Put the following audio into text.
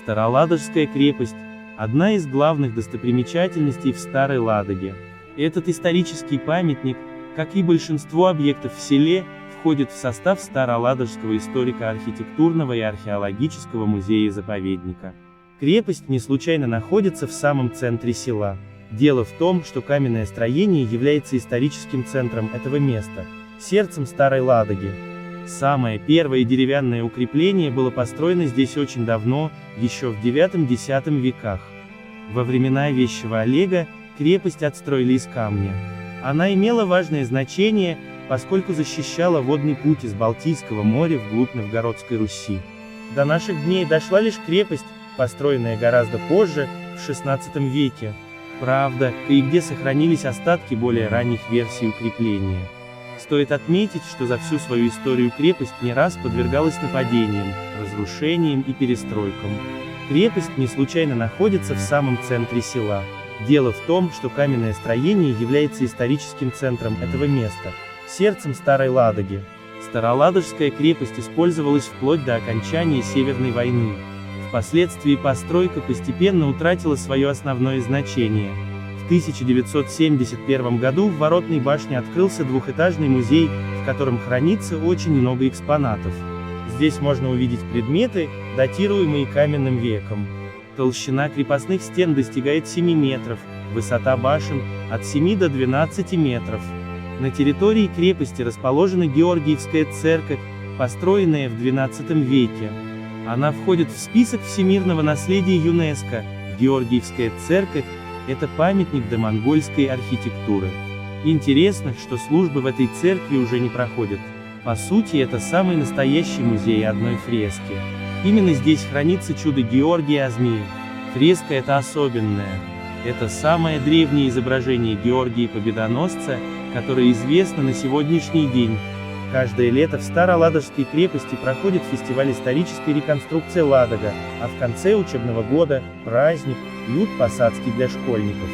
Староладожская крепость – одна из главных достопримечательностей в Старой Ладоге. Этот исторический памятник, как и большинство объектов в селе, входит в состав Староладожского историко-архитектурного и археологического музея-заповедника. Крепость не случайно находится в самом центре села. Дело в том, что каменное строение является историческим центром этого места, сердцем Старой Ладоги. Самое первое деревянное укрепление было построено здесь очень давно, еще в IX-X веках. Во времена Вещего Олега крепость отстроили из камня. Она имела важное значение, поскольку защищала водный путь из Балтийского моря вглубь Новгородской Руси. До наших дней дошла лишь крепость, построенная гораздо позже, в XVI веке. Правда, кое-где сохранились остатки более ранних версий укрепления. Стоит отметить, что за всю свою историю крепость не раз подвергалась нападениям, разрушениям и перестройкам. Крепость не случайно находится в самом центре села. Дело в том, что каменное строение является историческим центром этого места, сердцем Старой Ладоги. Староладожская крепость использовалась вплоть до окончания Северной войны. Впоследствии постройка постепенно утратила свое основное значение. В 1971 году в Воротной башне открылся двухэтажный музей, в котором хранится очень много экспонатов. Здесь можно увидеть предметы, датируемые каменным веком. Толщина крепостных стен достигает 7 метров, высота башен – от 7 до 12 метров. На территории крепости расположена Георгиевская церковь, построенная в XII веке. Она входит в список всемирного наследия ЮНЕСКО. Георгиевская церковь – это памятник домонгольской архитектуры. Интересно, что службы в этой церкви уже не проходят. По сути, это самый настоящий музей одной фрески. Именно здесь хранится чудо Георгия о змее. Фреска эта особенная. Это самое древнее изображение Георгия Победоносца, которое известно на сегодняшний день. Каждое лето в Староладожской крепости проходит фестиваль исторической реконструкции Ладога, а в конце учебного года – праздник, ют посадский для школьников.